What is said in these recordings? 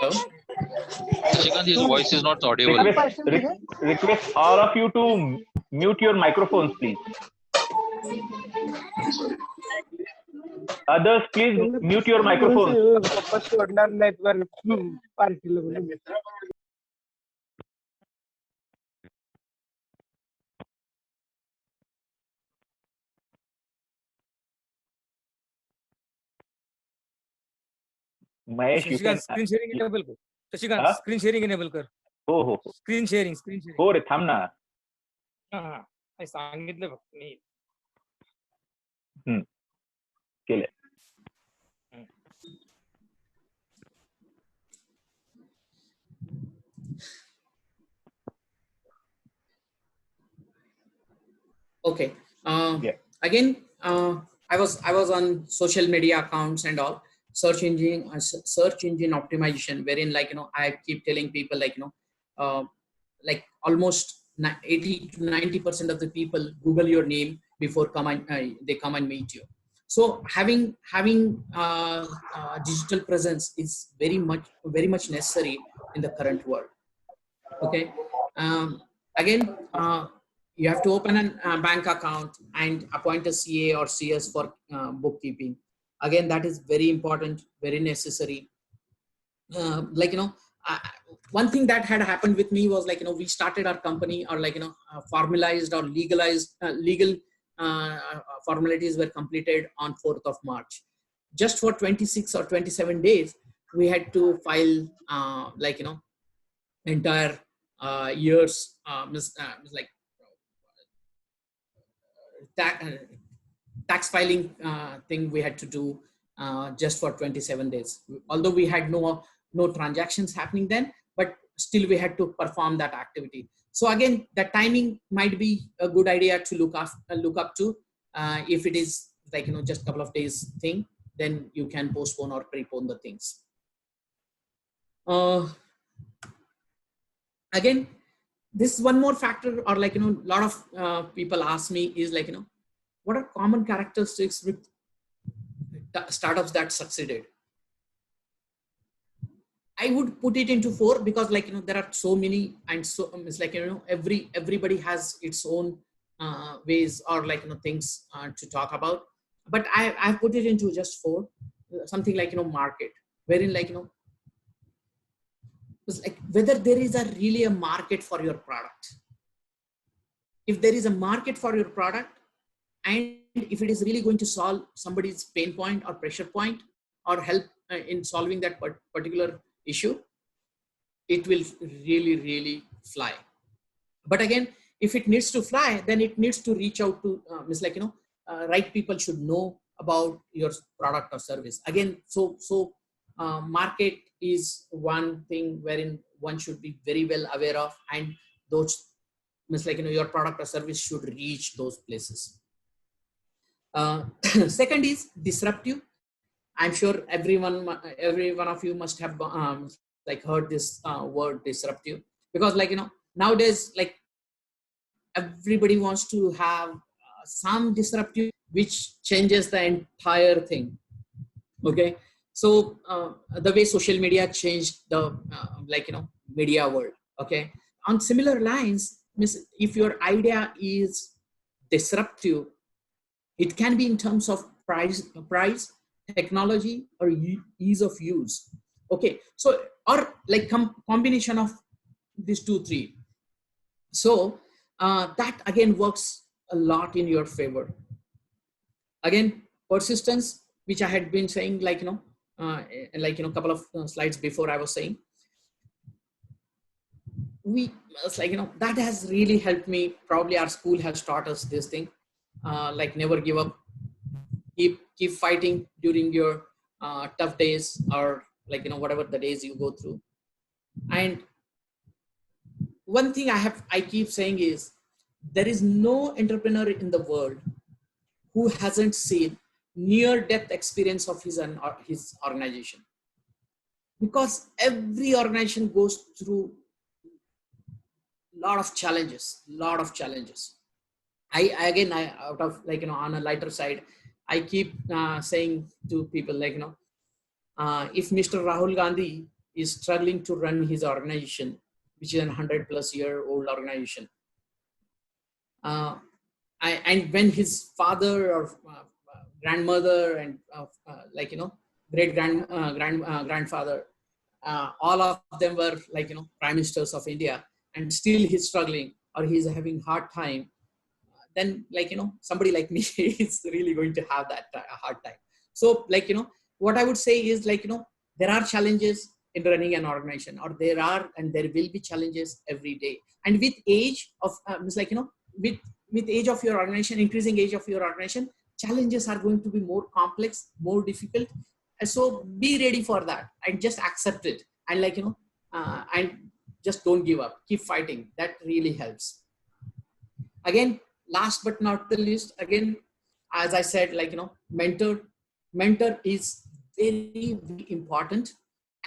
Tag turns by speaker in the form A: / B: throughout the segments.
A: Hello? Shikant, his voice is not audible.
B: Request all of you to mute your microphones, please. Others, please mute your microphones. Mahesh, you can.
C: Screen sharing enable कर. शशिकांत
B: हा?
C: Screen sharing enable कर.
B: हो हो हो.
C: Screen sharing
B: हो रे, थांब ना.
C: हा सांगितलं फक्त मी.
B: केले.
D: Okay.
B: Yeah.
D: Again, I was on social media accounts and all search engine optimization, wherein I keep telling people like almost 80 to 90% of the people Google your name before they come and meet you. So having digital presence is very much necessary in the current world. Okay. Again, you have to open a bank account and appoint a CA or CS for bookkeeping. Again, that is very important, very necessary. One thing that had happened with me was we started our company, or formalized or legalized legal formalities were completed on 4th of March. Just for 26 or 27 days, we had to file entire years tax filing thing we had to do just for 27 days. Although we had no transactions happening then, but still we had to perform that activity. So again, the timing might be a good idea to look up to. If it is just a couple of days thing, then you can postpone or prepone the things. Again, this one more factor, or lot of people ask me is what are common characteristics with startups that succeeded? I would put it into 4 because there are so many, and so it's everybody has its own ways or things to talk about. But I've put it into just 4. Something market, wherein it's whether there is really a market for your product. If there is a market for your product, and if it is really going to solve somebody's pain point or pressure point, or help in solving that particular issue, it will really fly. But again, if it needs to fly, then it needs to reach out to right people should know about your product or service. Again, so market is one thing wherein one should be very well aware of, and those your product or service should reach those places. Second is disruptive. I'm sure every one of you must have heard this word disruptive, because nowadays everybody wants to have some disruptive which changes the entire thing. Okay, so the way social media changed the media world. Okay, on similar lines, if your idea is disruptive, it can be in terms of price, technology, or ease of use. Okay, so or combination of these 2-3. So that again works a lot in your favor. Again, persistence, which I had been saying a couple of slides before, I was saying that has really helped me. Probably our school has taught us this thing, never give up, keep fighting during your tough days, or whatever the days you go through. And one thing I keep saying is, there is no entrepreneur in the world who hasn't seen near-death experience of his organization. because every organization goes through lot of challenges. I again, I out of on a lighter side, I keep saying to people if Mr. Rahul Gandhi is struggling to run his organization, which is a 100+ year old organization, and when his father or grandmother and grandfather, all of them were prime ministers of India, and still he's struggling or he's having hard time, then somebody like me is really going to have that hard time. So what I would say is there are challenges in running an organization, or there are and there will be challenges every day. And with age of with age of your organization, increasing age of your organization, challenges are going to be more complex, more difficult. And so be ready for that and just accept it, and and just don't give up, keep fighting. That really helps. Again, last but not the least, again, as I said, mentor is very, very important,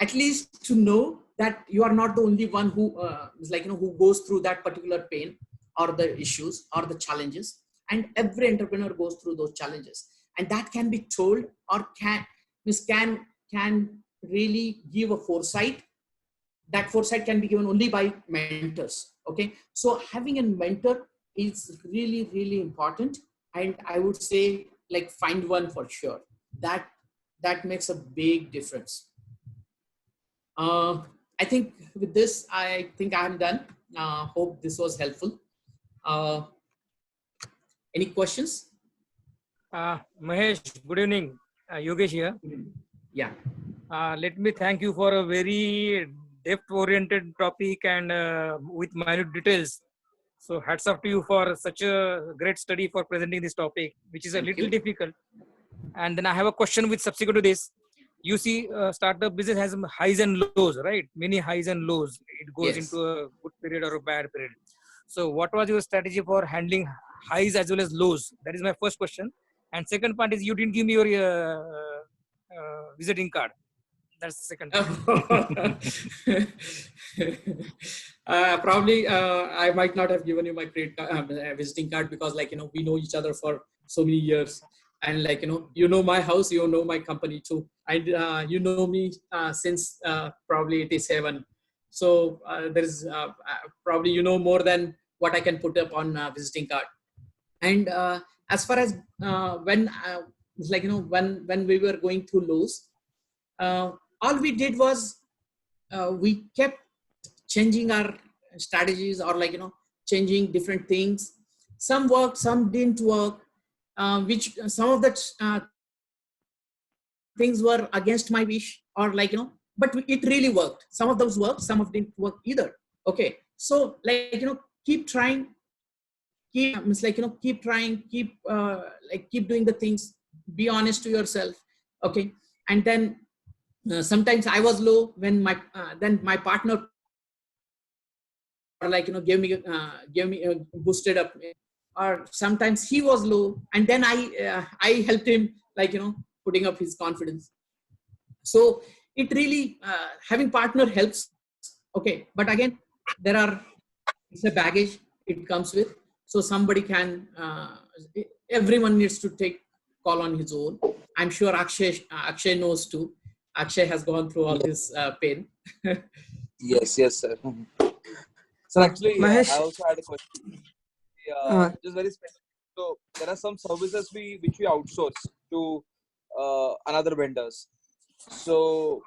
D: at least to know that you are not the only one who who goes through that particular pain or the issues or the challenges. And every entrepreneur goes through those challenges, and that can be told, or can really give a foresight. That foresight can be given only by mentors. Okay, so having a mentor is really, really important, and I would say find one for sure. That makes a big difference. I think with this, I think I'm done. Hope this was helpful. Any questions?
C: Mahesh, good evening. Yogesh here.
D: Yeah.
C: Let me thank you for a very depth-oriented topic and with minute details. So hats off to you for such a great study for presenting this topic, which is a little difficult. And then I have a question with subsequent to this. You see, startup business has highs and lows, right? Many highs and lows. It goes
D: Yes.
C: into a good period or a bad period. So what was your strategy for handling highs as well as lows? That is my first question. And second part is, you didn't give me your visiting card. That's the second part.
D: Probably I might not have given you my visiting card, because we know each other for so many years, and my house, my company too, and you know me since probably 87. So there's probably more than what I can put up on visiting card. And as far as when when we were going through lows, all we did was we kept changing our strategies, or changing different things. Some worked, some didn't work, which some of the things were against my wish, or but it really worked. Some of those worked, some of didn't work either. Okay, so keep trying, keep trying, keep doing the things, be honest to yourself. Okay, and then sometimes I was low when then my partner gave me boosted up, or sometimes he was low and then I helped him putting up his confidence. So it really having partner helps. Okay, but again, it's a baggage it comes with. So somebody can everyone needs to take call on his own. I'm sure Akshay knows too. Akshay has gone through all this pain.
E: Yes, sir. So actually,
F: Mahesh,
E: I also had a question. Just very specific. So there are some services which we outsource to another vendors. So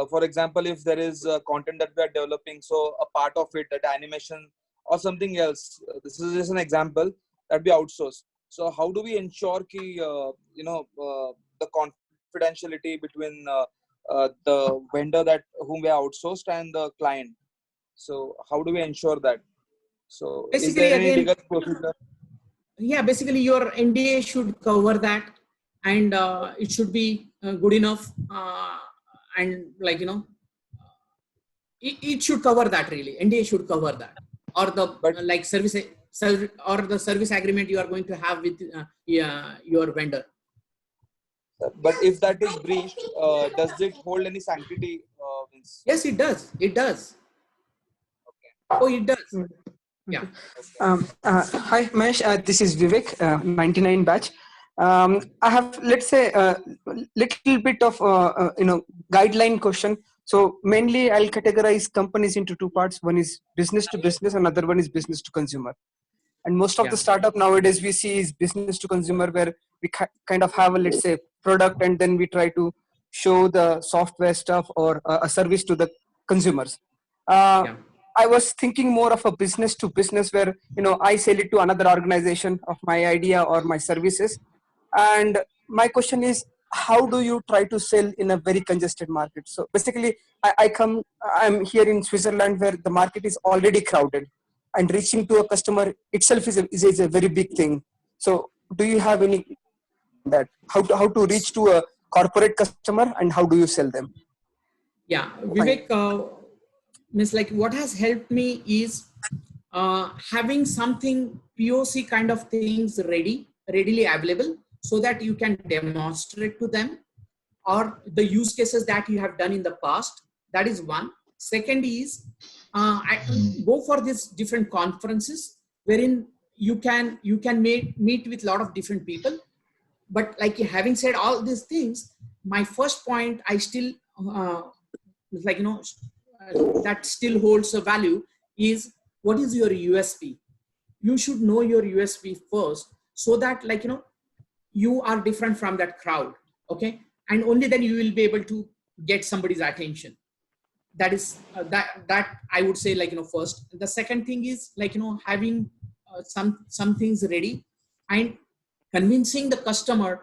E: for example, if there is content that we are developing, so a part of it, that animation or something else, this is just an example that we outsource. So how do we ensure the confidentiality between the vendor whom we are outsourced and the client? So how do we ensure that? So
D: Basically,
E: is there any
D: again,
E: legal procedure?
D: Yeah, basically your NDA should cover that, and it should be good enough, and it should cover that. Really, NDA should cover that, or the
E: But
D: or the service agreement you are going to have with your vendor.
E: but if that is breached, does it hold any sanctity sense.
D: Yes, it does. It does. Oh, it does. Yeah.
F: Hi, Mahesh. This is Vivek, 99 batch. I have, let's say, a little bit of guideline question. So mainly, I'll categorize companies into two parts. One is business to business, another one is business to consumer. And most of the startup nowadays we see is business to consumer, where we kind of have a, let's say, product, and then we try to show the software stuff or a service to the consumers. I was thinking more of a business to business, where I sell it to another organization of my idea or my services. And my question is, how do you try to sell in a very congested market? So basically, I'm here in Switzerland, where the market is already crowded, and reaching to a customer itself is a very big thing. So do you have any that how to reach to a corporate customer, and how do you sell them?
D: Yeah, Vivek, means like what has helped me is having something POC kind of things readily available, so that you can demonstrate to them, or the use cases that you have done in the past. That is one. Second is I go for these different conferences wherein you can meet with a lot of different people. But like, having said all these things, my first point, I still that still holds a value, is what is your USP? You should know your USP first, so that you are different from that crowd. Okay. And only then you will be able to get somebody's attention. That is that I would say, first. The second thing is having some things ready, and convincing the customer,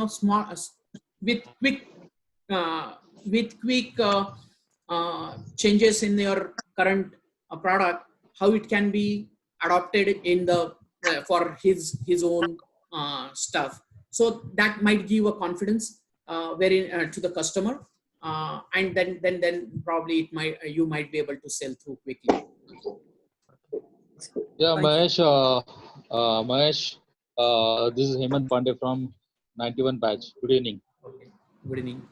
D: small with quick changes in your current product, how it can be adopted in the for his own stuff. So that might give a confidence to the customer, and then probably you might be able to sell through quickly.
A: Yeah, Mahesh. Mahesh, this is Hemant Pandey from 91 batch. Good evening.
D: Okay. Good evening.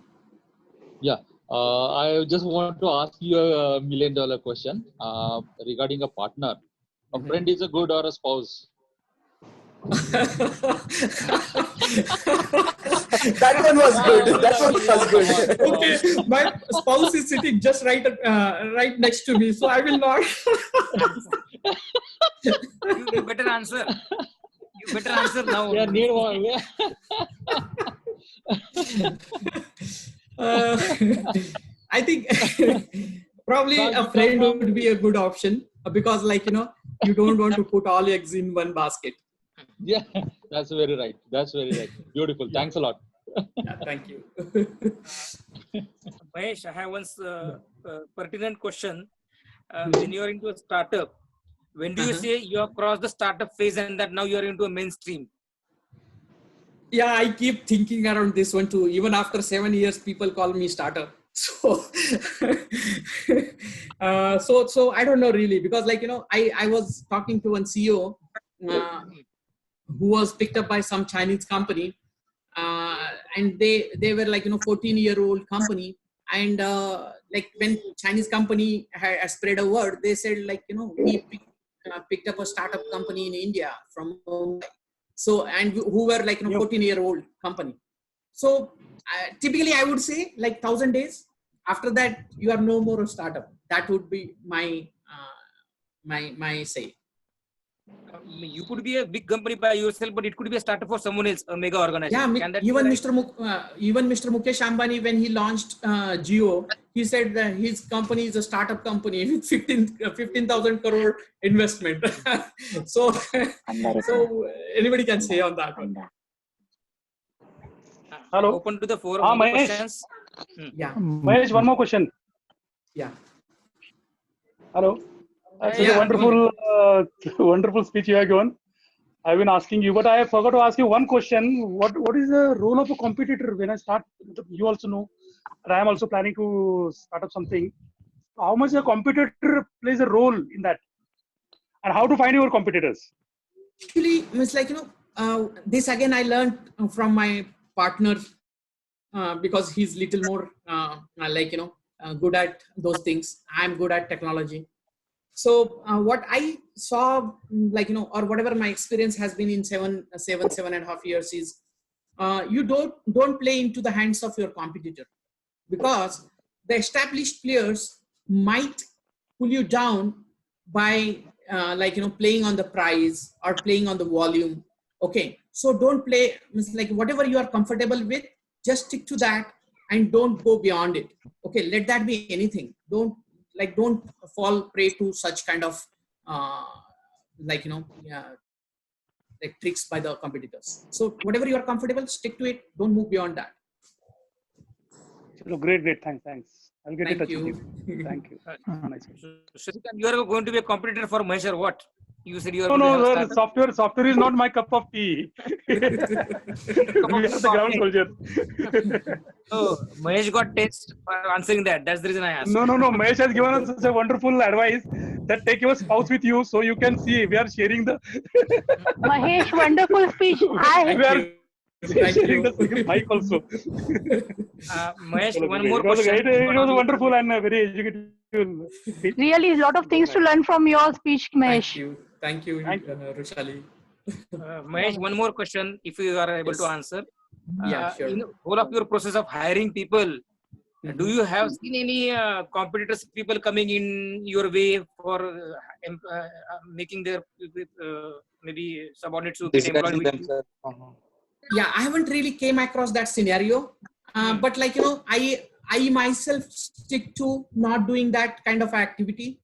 A: Yeah, I just want to ask you a $1 million question regarding a partner. A friend is a good or a spouse?
F: That one was good. That one was good.
D: Okay, my spouse is sitting just right next to me, so I will not.
C: You better answer. You better answer now.
A: Yeah, need one.
D: I think probably a friend would be a good option, because you don't want to put all eggs in one basket.
A: Yeah, that's very right. That's very right. Beautiful. Yeah. Thanks a lot.
D: Yeah, thank you.
C: Mahesh, I have one pertinent question. When you are into a startup, when do you say you have crossed the startup phase and that now you are into a mainstream?
D: Yeah, I keep thinking around this one too. Even after 7 years, people call me startup. So, so I don't know really, because I was talking to one CEO who was picked up by some Chinese company, and they were 14-year-old company, and when Chinese company had spread a word, they said we picked up a startup company in India from Mumbai. So, and who were 14-year-old company. So typically I would say 1,000 days. After that, you are no more a startup. That would be my my say.
C: You could be a big company by yourself, but it could be a startup for someone else, a mega organization.
D: Yeah, even Mr. Mukesh Ambani, when he launched Jio, he said that his company is a startup company with 15,000 crore investment. so anybody can say on that one.
G: Hello.
C: Open to the forum. Questions.
D: Yeah.
G: Mahesh, one more question.
D: Yeah.
G: Hello. That's a wonderful, wonderful speech you have given. I've been asking you, but I forgot to ask you one question. What is the role of a competitor when I start? You also know that I am also planning to start up something. How much a competitor plays a role in that, and how to find your competitors?
D: Actually, it's this again I learned from my partner, because he's little more good at those things. I'm good at technology. So what I saw, or whatever my experience has been in 7.5 years is, you don't play into the hands of your competitor, because the established players might pull you down by playing on the price or playing on the volume. Okay, so don't play, like whatever you are comfortable with, just stick to that and don't go beyond it. Okay, let that be anything. Don't fall prey to such kind of like tricks by the competitors. So whatever you are comfortable, stick to it. Don't move beyond that.
G: So great. Thanks. I'll get in
D: Thank
G: touch with
D: you.
G: you. Thank you. Nice.
C: Shashikanth, you are going to be a competitor for Mahesh or what? You said you are
G: No,
C: going to have a
G: sir.
C: startup.
G: Software is not my cup of tea. We are the ground soldiers.
C: So Mahesh got text for answering that. That's the reason I asked.
G: No. Mahesh has given us such a wonderful advice that take your spouse with you so you can see we are sharing the.
H: Mahesh, wonderful speech.
G: we are
D: Thank
G: sharing
D: you.
G: the same mic also.
C: Mahesh, one more
G: It was
C: question.
G: great. It was wonderful and very educative speech.
H: Really, a lot of things to learn from your speech, Mahesh.
D: Thank you,
G: Thank you.
D: Rushali.
C: Mahesh, one more question, if you are able to
D: Yes.
C: answer.
D: Yeah, sure.
C: In whole of your process of hiring people, do you have seen any competitors, people coming in your way for making their maybe subordinates to get employed
E: Disguising
C: with you?
E: themselves.
D: Yeah, I haven't really came across that scenario, but I myself stick to not doing that kind of activity.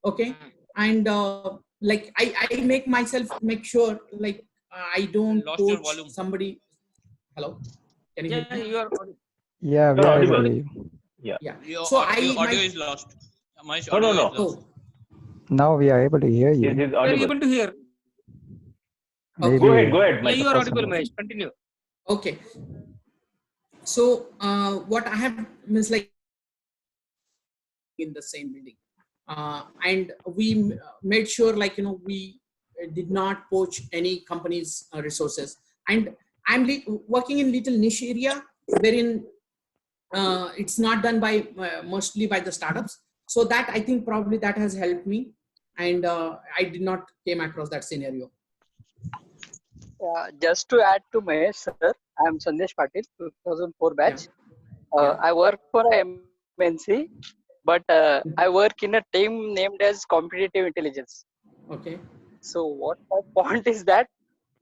D: Okay, and I make sure I don't
I: Lost your
D: coach
I: volume.
D: somebody. Hello, can you hear
C: Yeah,
D: me?
C: you are.
B: You're
J: Yeah, we are able to
B: audible.
J: hear you.
B: Yeah.
D: Yeah.
I: Your
D: So
I: audio is lost. Mahesh,
B: No.
I: audio is lost.
D: Oh,
J: Now we are able to hear
B: Yes,
J: you.
B: he's
C: You are
B: audible.
C: able to hear.
J: Maybe
B: Go ahead.
C: Yeah, you are
B: Microphone.
C: audible, Mahesh. Continue.
D: okay. So what I have means like in the same building, and we made sure we did not poach any company's resources. And I'm working in little niche area wherein it's not done by mostly by the startups. So that I think probably that has helped me, and I did not came across that scenario.
K: Just to add to Mahesh, sir, I am Sandesh Patil, 2004
D: Yeah.
K: batch. I work for a MNC, but I work in a team named as Competitive Intelligence.
D: Okay.
K: So what my point is that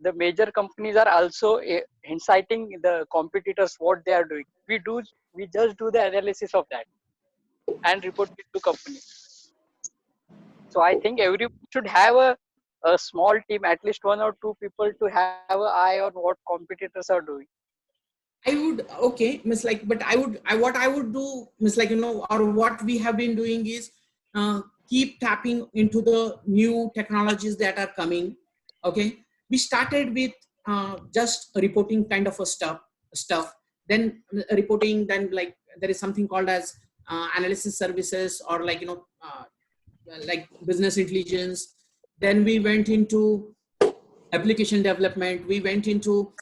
K: the major companies are also inciting the competitors what they are doing. We just do the analysis of that and report it to company. So I think everyone should have a small team, at least 1 or 2 people to have an eye on what competitors are doing.
D: I would what I would do or what we have been doing is keep tapping into the new technologies that are coming. Okay, we started with just reporting kind of a stuff, then reporting, then there is something called as analysis services, or like business intelligence. Then we went into application development. We went into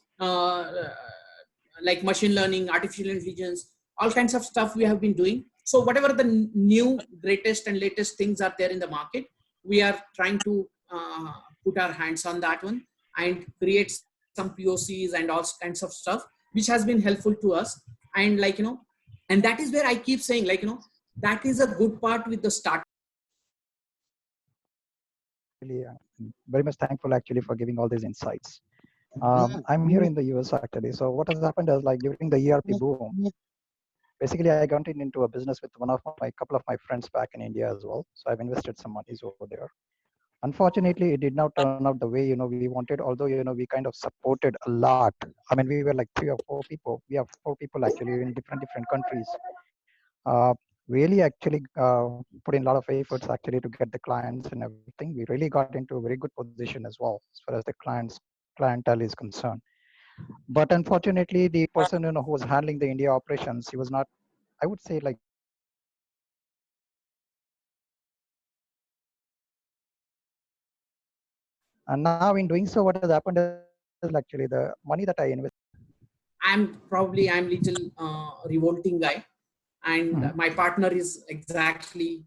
D: like machine learning, artificial intelligence, all kinds of stuff we have been doing. So whatever the new greatest and latest things are there in the market, we are trying to put our hands on that one and create some POCs and all kinds of stuff, which has been helpful to us. And and that is where I keep saying that is a good part with the start.
J: Really, very much thankful actually for giving all these insights. I'm here in the US actually. So what has happened is like during the ERP boom, basically I got into a business with couple of my friends back in India as well. So I've invested some monies over there. Unfortunately, it did not turn out the way we wanted. Although we kind of supported a lot. I mean, we were like 3 or 4 people. We have 4 people actually in different countries. Really actually put in a lot of efforts actually to get the clients and everything. We really got into a very good position as well as far as the clientele is concerned. But unfortunately, the person who was handling the India operations, he was not, I would say, like and now in doing so, what has happened is actually the money that I invested.
D: I'm little revolting guy. and my partner is exactly